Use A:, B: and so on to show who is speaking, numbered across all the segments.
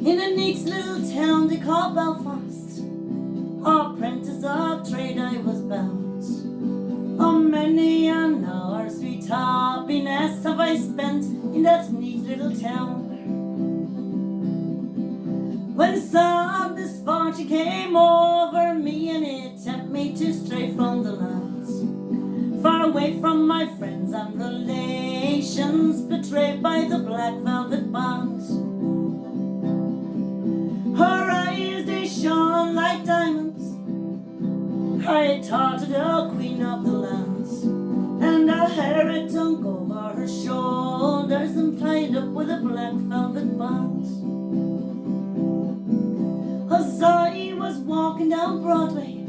A: In a neat little town they call Belfast, apprentice of trade I was bound. Oh, many an hour sweet happiness have I spent in that neat little town. When some misfortune came over me and it tempted me to stray from the land, far away from my friends and relations, betrayed by the black velvet band. Her eyes they shone like diamonds, I taught her the queen of the lands, and her hair it hung over her shoulders and tied up with a black velvet band. As I was walking down Broadway,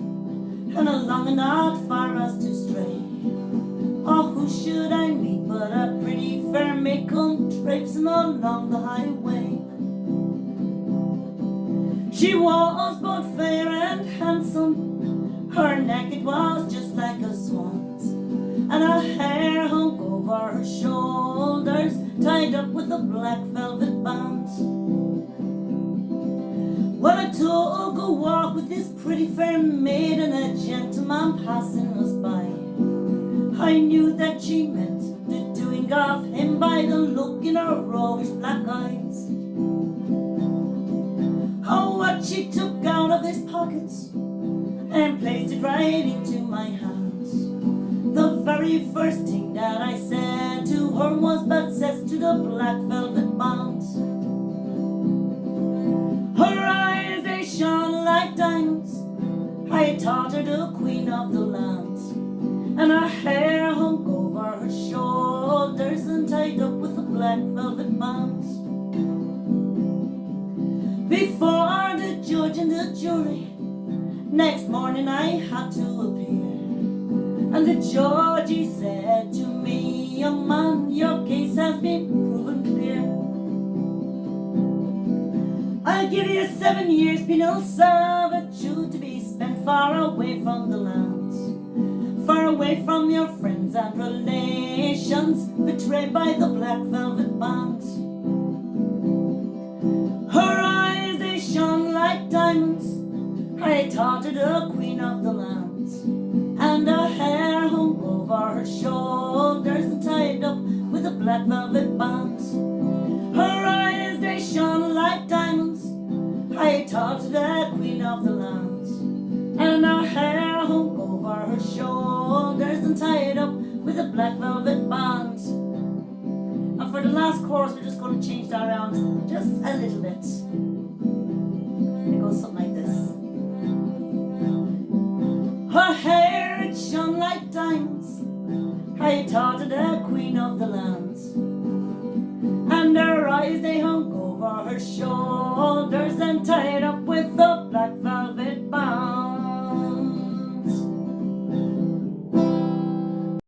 A: and along and not far as to stray, oh, who should I meet but a pretty fair maid come traipsing along the highway. She was both fair and handsome, her neck it was just like a swan's, and her hair hung over her shoulders, tied up with a black velvet band. Well, I took a walk with this pretty fair maid, and a gentleman passing us by. I knew that she meant the doing of him by the look in her roguish black eyes. Oh, what she took out of his pockets and placed it right into my hands. The very first thing that I said to her was but says to the black velvet band. Her eyes they shone like diamonds, I taught her the queen of the land, and her hair hung over her shoulders and tied up with a black velvet band. Before the judge and the jury, next morning I had to appear, and the judge he said to me, young man, your case has been proven clear. I'll give you 7 years penal servitude to be spent far away from the land, far away from your friends and relations, betrayed by the black velvet band. Her eyes they shone like diamonds, I taught her the queen of the land, and her hair hung over her shoulders and tied up with a black velvet band. Her eyes they shone like diamonds, I taught her the queen of the land, and her hair hung over her shoulders and tied up with a black velvet band. And for the last chorus, we're just going to change that around just a little bit. It goes something like this. Her hair it shone like diamonds, I taught her the queen of the land, and her eyes they hung over her shoulders and tied